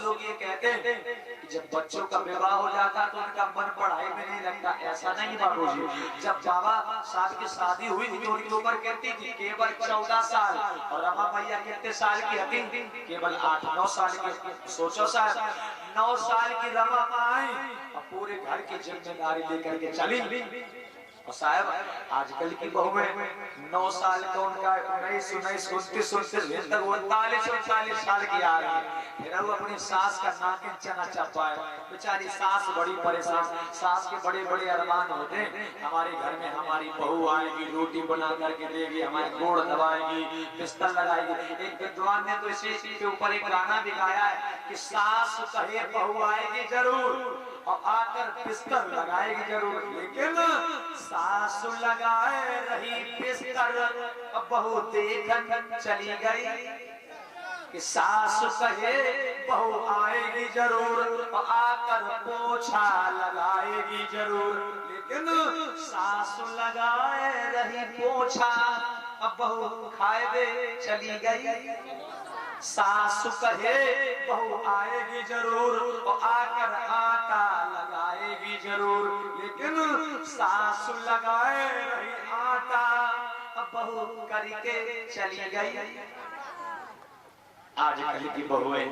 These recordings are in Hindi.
लोग ये कहते हैं कि जब बच्चों का विवाह हो जाता तो उनका मन पढ़ाई में नहीं लगता। ऐसा नहीं बाबूजी, जब बाबा साहब की शादी हुई थी तो उनकी उम्र कितनी थी? केवल 14 साल। और रमा मैया कितने साल की थी? केवल 8-9 साल की। सोचो साहब, 9 साल की रमा आई और पूरे घर की जिम्मेदारी लेकर के चली। और साहब आजकल की बहुएं 9 साल का उनका 19 29 29 तक 39 साल की आ रही है, फिर वो अपनी सास का नाक चना चपा है। बेचारी सास बड़ी परेशान, सास के बड़े बड़े अरमान होते हैं, हमारे घर में हमारी बहू आएगी, रोटी बना करके देगी, हमारे गोड़ दबाएगी, बिस्तर लगाएगी। एक विद्वान ने तो इसी के ऊपर एक गाना भी गाया है कि सास कहे बहू आएगी जरूर और आकर बिस्तर लगाएगी जरूर, लेकिन सासु लगाए रही बिस्तर, अब बहू देखन चली गई। कि सासु कहे बहू आएगी जरूर और आकर पोछा लगाएगी जरूर, लेकिन सासु लगाए रही पोछा, अब बहू खाए दे चली गई। सासु कहे बहू आएगी जरूर और आकर आटा लगाएगी जरूर, लेकिन सासु लगाए रही आटा, अब बहू करके चली गई। आजकल की बहुएं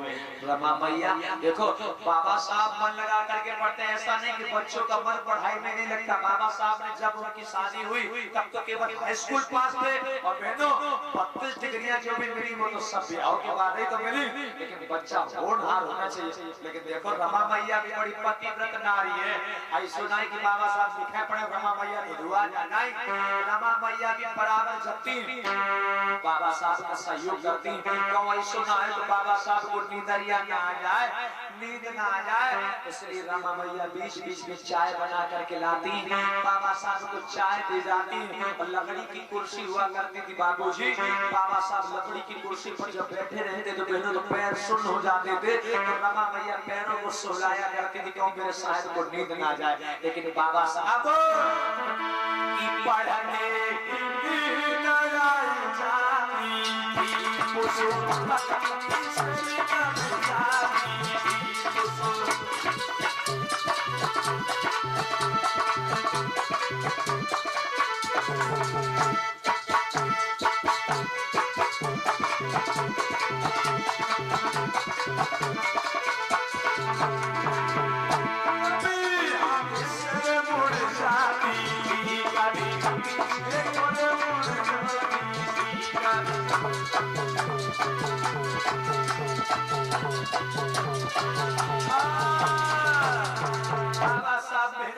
रमा मैया देखो, बाबा साहब मन लगा करके पढ़ते हैं, ऐसा नहीं कि बच्चों का मन पढ़ाई में नहीं लगता। बाबा साहब ने जब उनकी शादी हुई तब तो केवल हाई स्कूल पास थे, और बहनों 32 डिग्रियां जो भी मिली वो तो सब ब्याह के बाद ही तो मिली, लेकिन बच्चा होनहार होना चाहिए। लेकिन देखो रमा मैया भी बड़ी पतिव्रत नारी है। आई सुनाई कि बाबा साहब लिखे पड़े रमा मैया तो दुआ जानाई, रमा मैया भी बराबर जपती, बाबा साहब का सहयोग करती। तो तो बाबा साहब को नींदरिया ना आ जाए, नींद ना आ जाए, इसलिए रमा मैया बीच बीच में चाय बना करके लाती, बाबा साहब को चाय दे जाती। और लकड़ी की कुर्सी हुआ करती थी बाबूजी, बाबा साहब लकड़ी की कुर्सी पर जब बैठे रहते तो बहनों तो पैर सुन्न हो जाते थे, तो रमा मैया पैरों को सुलाया करती थी क्यों मेरे साहब को नींद ना जाए। लेकिन बाबा साहब की पढ़ने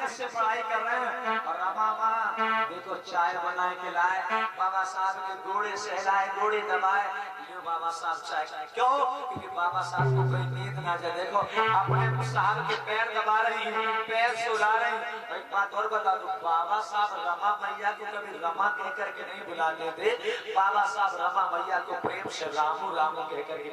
से पढ़ाई कर रहे हैं, और रमा माँ देखो चाय बना के लाए, बाबा साहब के गोड़े सहलाए, गोड़े दबाए, बाबा साहब चाय क्यों? क्योंकि बाबा साहब को कोई नींद ना जाए। देखो अपने साहब के पैर दबा रही है, पैर सुला रही है। एक बात और बता दूं, बाबा साहब रमा मैया को कभी रमा कह करके नहीं बुलाते थे, बाबा साहब रमा मैया को प्रेम से रामू रामू कह करके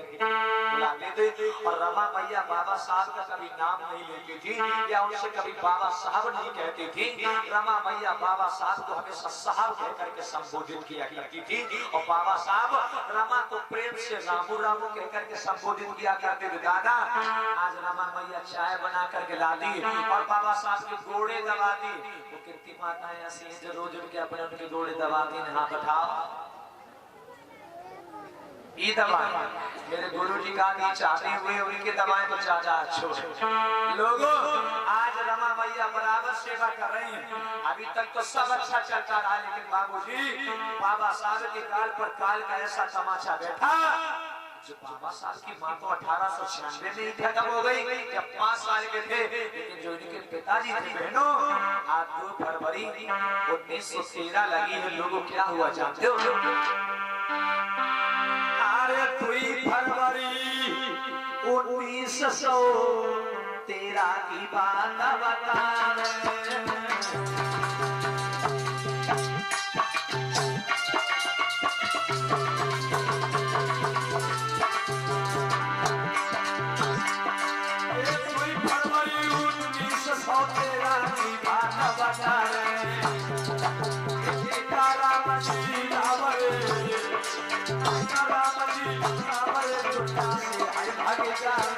बुलाते थे। और रमा मैया बाबा साहब का कभी नाम नहीं लेती थी, या उनसे कभी बाबा साहब नहीं कहती थी। रमा मैया बाबा साहब को हमेशा साहब कह करके संबोधित किया करती थी, और बाबा साहब रमा को प्रेम से रामू रामू कह करके संबोधित किया करते थे। दादा आज रमा मैया चाय बना करके ला दी और बाबा साहब के गोड़े दबा दी। वो कितनी माताएं ऐसी हैं जो रोज उनके अपने उनके गोड़े दबाती हैं। हाथ उठाओ, ये दबाए मेरे गुरु जी का नहीं चाहते हुए उनके दबाए तो चाचा अच्छो लोगों। आज रमा मैया बराबर सेवा कर रही हैं, अभी तक तो सब अच्छा चलता रहा, लेकिन बाबूजी बाबा साहब के काल पर काल का ऐसा तमाचा बैठा जो बाबा साहब की माँ तो 1896 में ही खत्म हो गई जब 5 साल के थे, लेकिन जो इनके पिताजी थे बहनों आज 2 फरवरी 1913 लगी है। लोगों क्या हुआ जानते हो? अरे 2 फरवरी 1913 की बात बता पिता से है भाग जाए।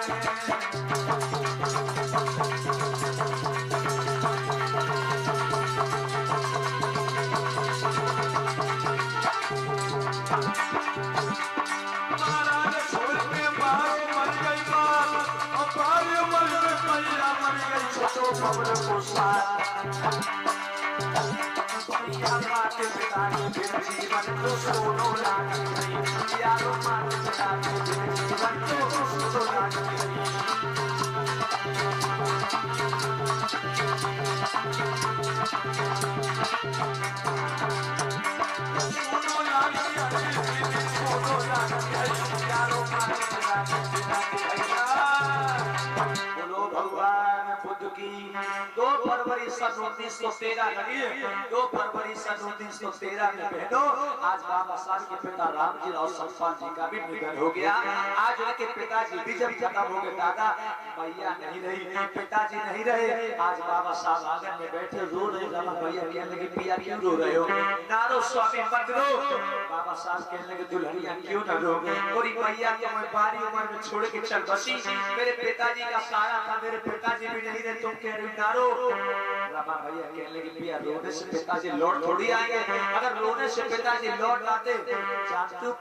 खबर को माते पिता के जीवन को सोनो लागी नहीं, यारो माते पिता के जीवन को सोनो लागी यारो माते पिता बोलो भगवान बुद्ध की। 2 फरवरी सन 1913 लगी, 2 फरवरी सन 1913 में बहनों आज बाबा साहब के पिता रामजी राव सतपाल जी का भी निधन हो गया। आज उनके पिताजी भी जब खत्म हो गए, दादा मैया नहीं रही, पिताजी नहीं रहे, आज बाबा साहब आंगन में बैठे रो रहे। रमा भैया कहने लगे पिया क्यों रो रहे हो? नारो स्वामी मत रो। बाबा साहब कहने लगे दुल्हनिया क्यों न रो? पूरी मैया तो मैं बारी उम्र में छोड़ के चल बसी, मेरे पिताजी का सारा था, मेरे पिताजी भी नहीं रहे, तुम कह रही नारो। रमा भैया कहने लगे पिया रोने से पिताजी लौट थोड़ी आएंगे, अगर रोने से पिताजी लौट आते जानते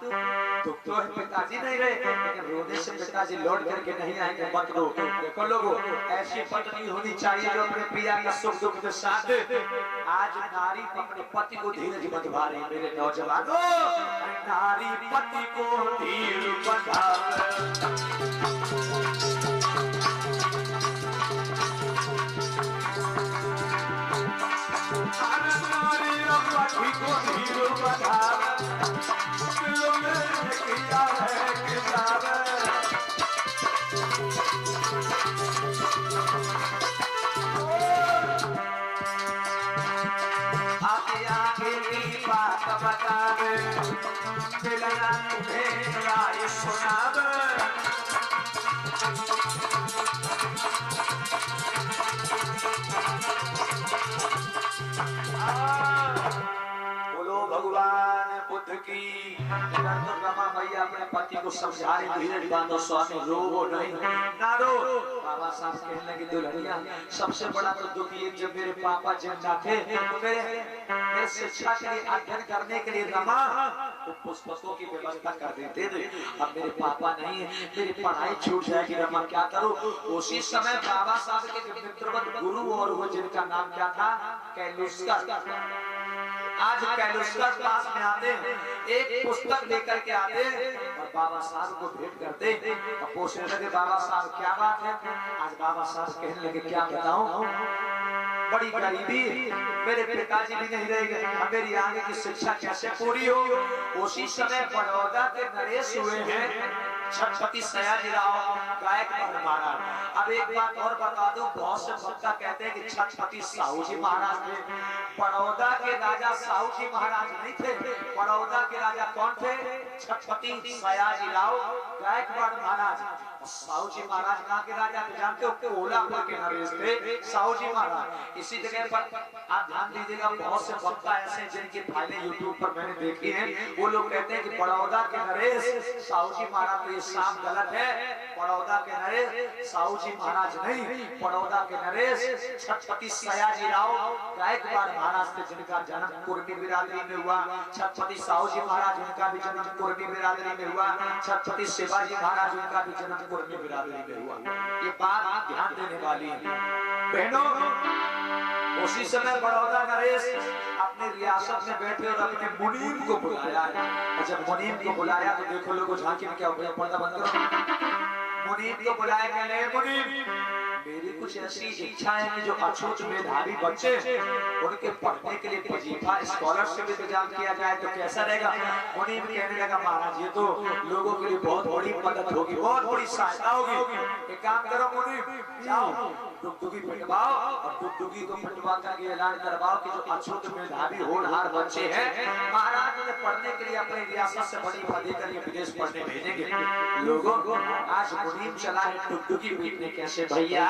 तो पिताजी नहीं रहे, लेकिन रोने से पिताजी लौट करके नहीं आएंगे, मत रो। देखो लोगों ऐसी पत्नी होनी चाहिए जो अपने पिया का सुख दुख के साथ। आज नारी अपने पति को धीरज बंधा रही, मेरे नौजवानों नारी पति को धीरज बंधा रमा भैया अपने पति को समझा रहे धीरज बांधो स्वामी रो नहीं ना रो। बाबा साहब कहने लगे दुल्हनिया सबसे बड़ा तो दुख ये जब मेरे पापा जिंदा थे तो मेरे शिक्षा के लिए अध्ययन करने के लिए रमा तो पुस्तकों की व्यवस्था कर देते थे। अब मेरे पापा नहीं है, मेरी पढ़ाई छूट जाएगी, रमा क्या करूं? उसी समय बाबा साहब के मित्रवत गुरु और वो जिनका नाम क्या था कैलुस्कर, आज कैलुस्कर पास में आते एक पुस्तक लेकर के आते और बाबा साहब को भेंट करते और पूछने लगे बाबा साहब क्या बात है? आज बाबा साहब कहने लगे क्या बताऊं, बड़ी गरीबी, मेरे पिताजी भी नहीं रहेंगे, अब मेरी आगे की शिक्षा कैसे पूरी हो? उसी समय बड़ौदा के नरेश हुए हैं छत्रपति सयाजीराव गायकवाड़ महाराज। अब एक बात और बता दूं, बहुत से भक्त कहते हैं कि छत्रपति साहू जी महाराज थे, बड़ौदा के राजा साहू जी महाराज नहीं थे। बड़ौदा के राजा कौन थे? छत्रपति सयाजीराव गायकवाड़ महाराज। साहू जी महाराज कहाँ के राजा थे जानते हो? कोल्हापुर के नरेश थे साहू जी महाराज। इसी जगह पर आप ध्यान दीजिएगा, बहुत से भक्त ऐसे जिनकी फाइलें यूट्यूब पर मैंने देखी हैं, वो लोग कहते हैं कि बड़ौदा के नरेश साहू जी महाराज। तो ये साफ गलत है, बड़ौदा के नरेश साहू जी महाराज नहीं, बड़ौदा के नरेश छत्रपति सयाजीराव गायकवाड़ महाराज थे, जिनका जन्म कुर्मी बिरादरी में हुआ। छत्रपति साहू जी महाराज उनका भी जन्म कुर्मी बिरादरी में हुआ। छत्रपति शिवाजी महाराज उनका भी जन्म कुर्मी बिरादरी में हुआ। ये बात ध्यान देने वाली है बहनों। उसी समय बड़ौदा नरेश अपने रियासत में बैठे और अपने मुनीम को बुलाया है। और जब मुनीम को बुलाया तो देखो लोगों झांकी में क्या हो गया, पर्दा बंद करो। मुनीम को बुलाया क्या? नहीं मुनीम, मेरी कुछ ऐसी इच्छा है कि जो अछूत मेधावी बच्चे उनके पढ़ने के लिए वजीफा स्कॉलरशिप इंतजाम किया जाए तो कैसा रहेगा? मुनीम कहने लगा महाराज ये तो लोगों के लिए बहुत बड़ी मदद होगी, बहुत बड़ी सहायता होगी। एक काम करो मुनीम, जाओ डुगडुगी पिटवाओ और डुगडुगी को पिटवा करके ऐलान करवाओ कि जो अछूत मेधावी होनहार बच्चे हैं महाराज उन्हें पढ़ने के लिए अपने रियासत से वजीफा देकर ये विदेश पढ़ने भेजेंगे। लोगों आज मुनीम चला है डुगडुगी पीटने। कैसे भैया?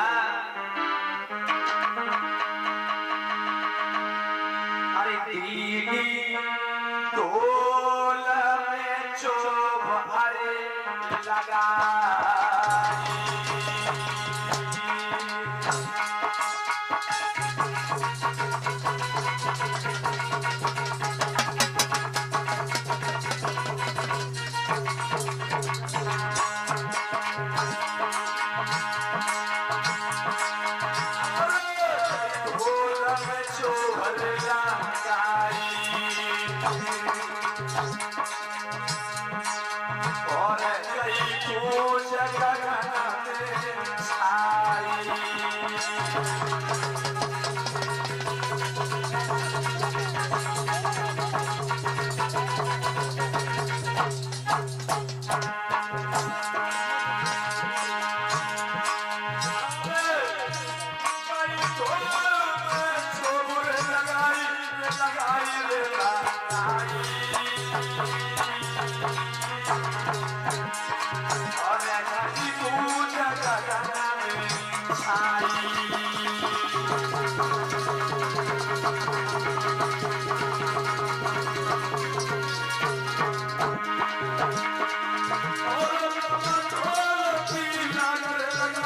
अरे दीदी ढोल में चोभ अरे लगा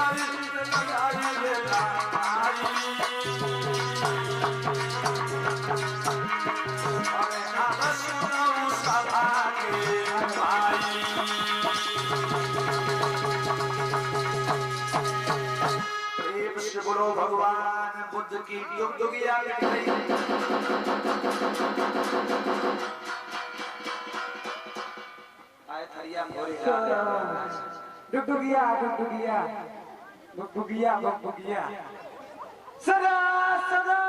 बारी लगाई रे लाई अरे नाम सुनो सभा के भाई प्रेम से बोलो भगवान बुद्ध की युग युगिया डुगडुगिया डुगडुगिया डुगडुगिया डुगडुगिया सदा सदा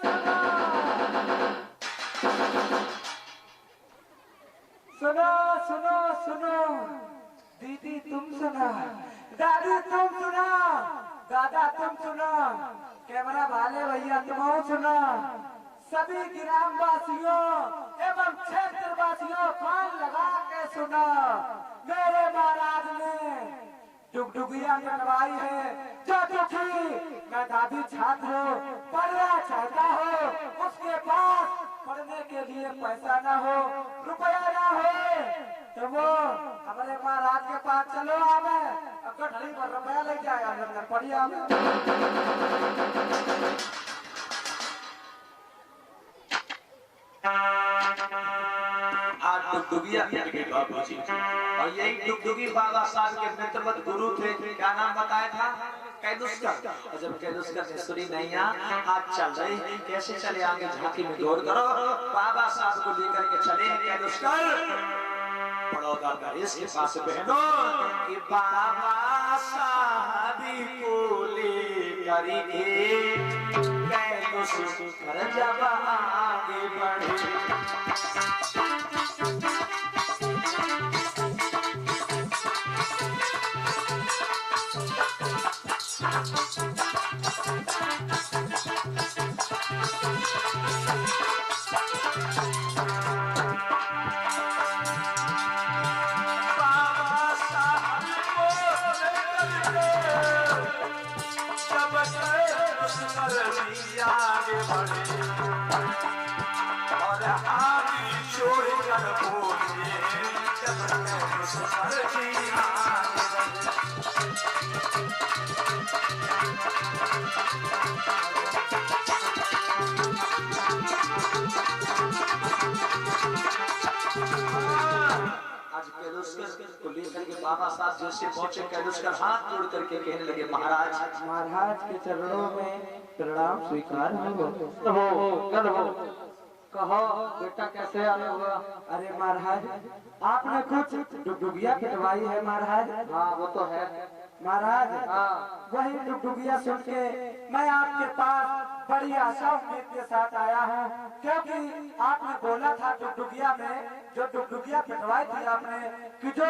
सदा सुनो सुनो सुनो दीदी तुम सुना दादी तुम सुना दादा तुम सुना कैमरा वाले भैया तुम सुना सभी ग्रामवासियों एवं क्षेत्रवासियों कान लगा के सुना मेरे महाराज ने डुगडुगिया कटवाई है जो दुखी मैं दादी छात्र पढ़ना चाहता हो उसके पास पढ़ने के लिए पैसा ना हो रुपया ना हो तो वो हमारे महाराज के पास चलो आवे अब तो ढली पर रुपया लग जाएगा अंदर पढ़िए आज डुगडुगिया के बाबू जी और यही डुगडुगी बाबा साहब के मित्रवत गुरु थे क्या नाम बताया था कैलुस्कर और जब कैलुस्कर ने सुनी नहीं आज चल रही कैसे चले आगे झांकी में दौड़ करो बाबा साहब को लेकर के चले कैलुस्कर बड़ौदा गणेश के पास बहनों कि बाबा साहब को लेकर कैलुस्कर जब आगे बढ़े आगे बढ़े और आगे छोड़ कर बोले जब आज कैलुस्कर को लेकर के बाबा साहब जैसे पहुंचे कैलुस्कर हाथ जोड़ करके कहने लगे महाराज महाराज के चरणों में प्रणाम स्वीकार हो कहो बेटा कैसे आया हुआ अरे महाराज आपने कुछ डुगडुगिया पिटवाई है महाराज हाँ वो तो है महाराज हाँ वही डुगडुगिया सुन के मैं आपके पास बड़ी आशा उम्मीद के साथ आया हूँ क्योंकि आपने बोला था डुगडुगिया में जो डुगडुगिया पिटवाई थी आपने कि जो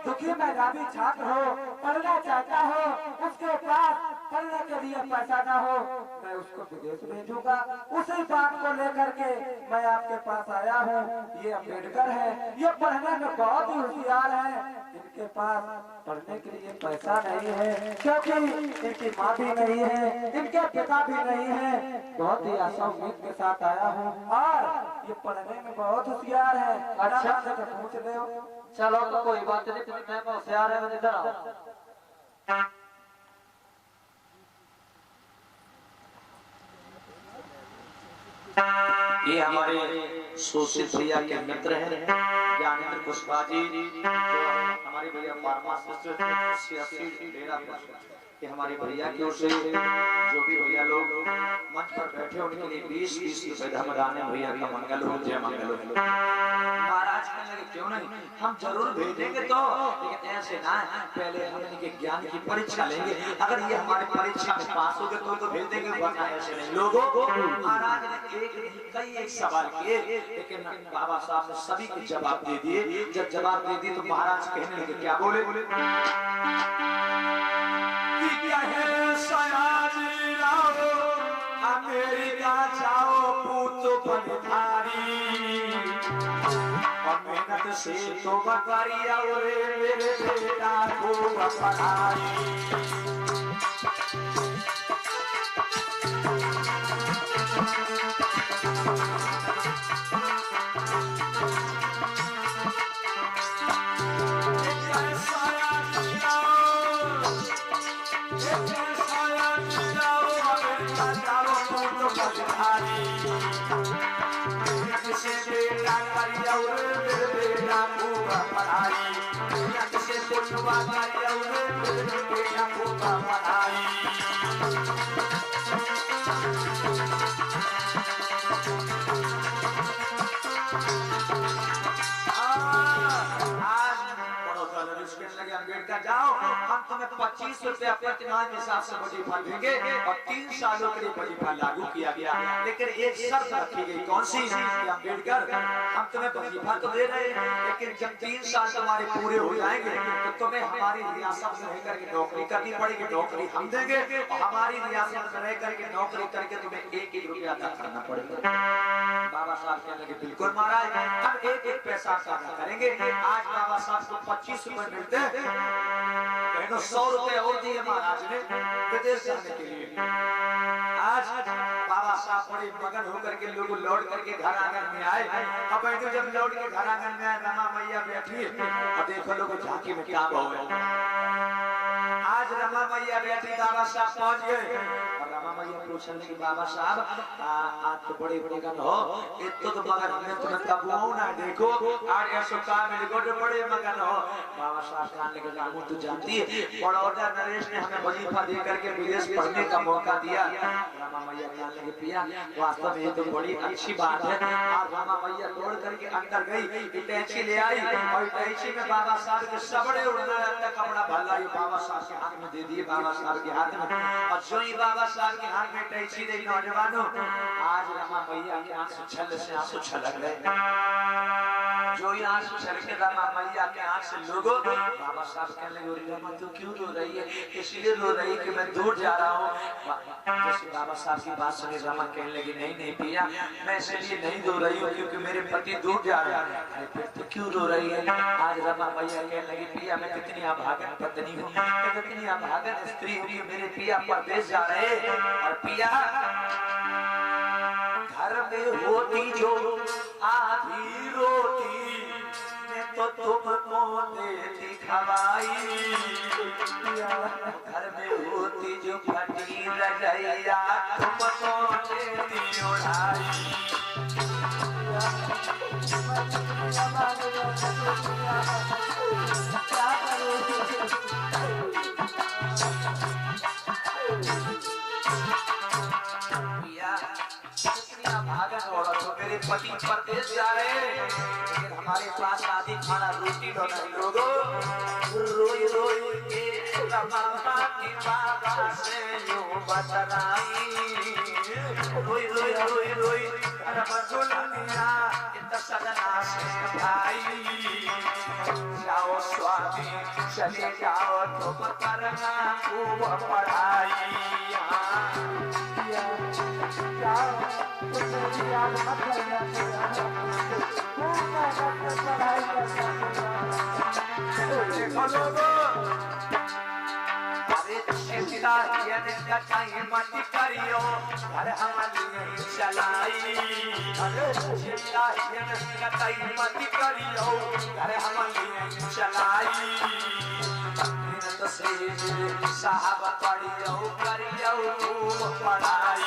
दुखी मेधावी छात्र हो पढ़ना चाहता हो उसके पास पढ़ने के लिए पैसा ना हो मैं उसको विदेश भेजूंगा उसी बात को लेकर के मैं आपके पास आया हूँ ये अम्बेडकर है ये पढ़ने में बहुत ही होशियार है इनके पास पढ़ने के लिए पैसा नहीं है क्योंकि इनकी माँ भी नहीं है इनके पिता भी नहीं है बहुत ही आशा उम्मीद के साथ आया हूँ और ये पढ़ने में बहुत होशियार है अच्छा से पूछ ले चलो तो कोई बात नहीं होशियार है इधर आओ ये हमारे शोषित भैया के मित्र हैं ज्ञानेंद्र कुशवाहा जी जो हमारे भैया कि हमारे भैया की ओर से जो भी भैया लोग मंच पर बैठे उनके लिए 20-20 रुपए धमदान भैया का मंगल हो जय मंगल हो महाराज कहने लगे क्यों नहीं हम जरूर भेजेंगे तो लेकिन ऐसे ना पहले हम इनके ज्ञान की परीक्षा लेंगे अगर ये हमारे परीक्षा में पास हो गए तो भेज देंगे वरना ऐसे नहीं लोगों महाराज ने कई सवाल किए लेकिन बाबा साहब ने सभी के जवाब दे दिए जब जवाब दे दिए तो महाराज कहने लगे क्या बोले अमेरिका जाओ पूत बनधारी और मेहनत से तो बकरिया मेरे बेटा को पढ़ाई अम्बेडकर जाओ, हम तुम्हें 25 रुपया प्रतिमाह के हिसाब से वजीफा देंगे और 3 सालों के लिए वजीफा लागू किया गया। लेकिन एक शर्त रखी गई, कौन सी? अम्बेडकर, हम तुम्हें वजीफा तो दे रहे हैं, लेकिन जब 3 साल तुम्हारे पूरे हो जाएंगे तो तुम्हें हमारी रियासत में रह करके नौकरी करनी पड़ेगी, नौकरी हम देंगे और हमारी रियासत में रह करके नौकरी करके तुम्हें 1-1 रुपया अदा करना पड़ेगा। बाबा साहब कहने लगे बिल्कुल महाराज, हम 1-1 पैसा अदा करेंगे। आज बाबा साहब को 25 रुपए मिलते हैं, 100 रुपए और दिए महाराज ने विदेश जाने के लिए। आज बाबा साहब बड़े मगन होकर के लोग लौट करके घर आंगन में आए। अब बैठे जब लौट के घर आंगन में आए, रमा मैया बैठी और देखो लोग झांकी में क्या भाव है। आज रमा मैया बैठी, बाबा साहब पहुंच गए और रमा मैया पूछने लगी, बाबा साहब आज तो बड़े मगन हो, इतो तो मगन हमने तुम्हें कबू ना देखो, आज ऐसा काम मिल गो बड़े मगन हो। बाबा साहब कहने लगे, लागू तू जानती है बड़ौदा नरेश ने हमें वजीफा दे करके विदेश पढ़ने का मौका दिया। रमा मैया कहने लगे, पिया वास्तव में ये तो बड़ी अच्छी बात है। आज रमा मैया दौड़ करके अंदर गई, इटैची ले आई और इटैची में बाबा साहब के सबड़े उड़ना लगता कपड़ा भला ये बाबा साहब के हाथ में दे दिए, बाबा साहब के हाथ में। और जो ही बाबा साहब के हाथ में इटैची दे, नौजवानों आज रमा मैया के आंसू छल से आंसू छलक गए। जो ही आंसू छलके रमा मैया के आंख से लोगों, बाबा साहब कहने लगे, रमा तू क्यों रो रही है? इसलिए रो रही कि मैं दूर जा रहा हूँ। जैसे बाबा साहब की बात सुनी, रमा कहने लगी, नहीं नहीं पिया, मैं इसलिए नहीं रो रही हूँ क्योंकि मेरे पति दूर जा रहे हैं। अरे फिर तो क्यों रो रही है? आज रमा मैया कहने लगी, पिया मैं कितनी अभागन पत्नी हूँ, मैं कितनी अभागन स्त्री हूँ कि मेरे पिया परदेश जा रहे। और पिया घर में होती जो आधी रोटी तो तुमको देती खवाई, घर में होती जो फटी रजैया तुमको देती उड़ाई। मेरे पति परदेश जा रहे हैं, लेकिन हमारे पास आदि खाना रोटी तो नहीं। लोगों रोई रोई के रमा की बाबा से यूं बतलाई, रोई रोई रोई रोई रमा दुल्हनिया इतना सजना से भाई। जाओ स्वामी चले जाओ तुम करना खूब पढ़ाई। मत करियो घर हमारी चलाई, मत करियो घर हमारी चलाई। साहब पढ़ियो करियो पढ़ाई।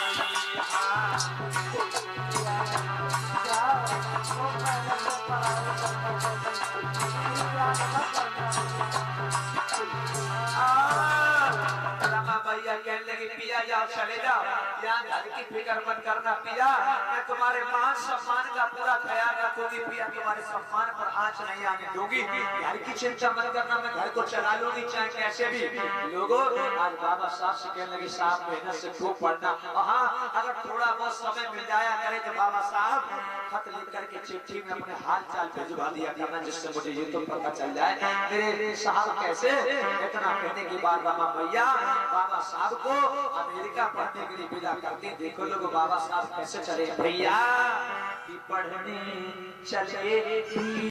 भैया कहने लगी, पिया जाओ चले जाओ, यहाँ घर की फिक्र मत करना पिया, मैं तुम्हारे मान सम्मान का पूरा ख्याल रखूंगी। पिया तुम्हारे सम्मान पर आंच नहीं आने दूंगी, घर की चिंता मत करना, मैं घर को चला लूंगी चाहे कैसे भी। लोगों आज बाबा साहब से कहने लगे, साहब मेहनत से खूब पढ़ना, हाँ अगर थोड़ा बहुत समय मिल जाया करे तो बाबा साहब खत लिख करके चिट्ठी में अपने हाल चाल भिजवा दिया करना, जिससे मुझे ये तो पता चल जाए मेरे साहब कैसे। इतना कहने के बाद बाबा भैया बाबा साहब को अमेरिका पढ़ने के लिए विदा करते। देखो लोग बाबा साहब कैसे चले भैया, पढ़ने चले।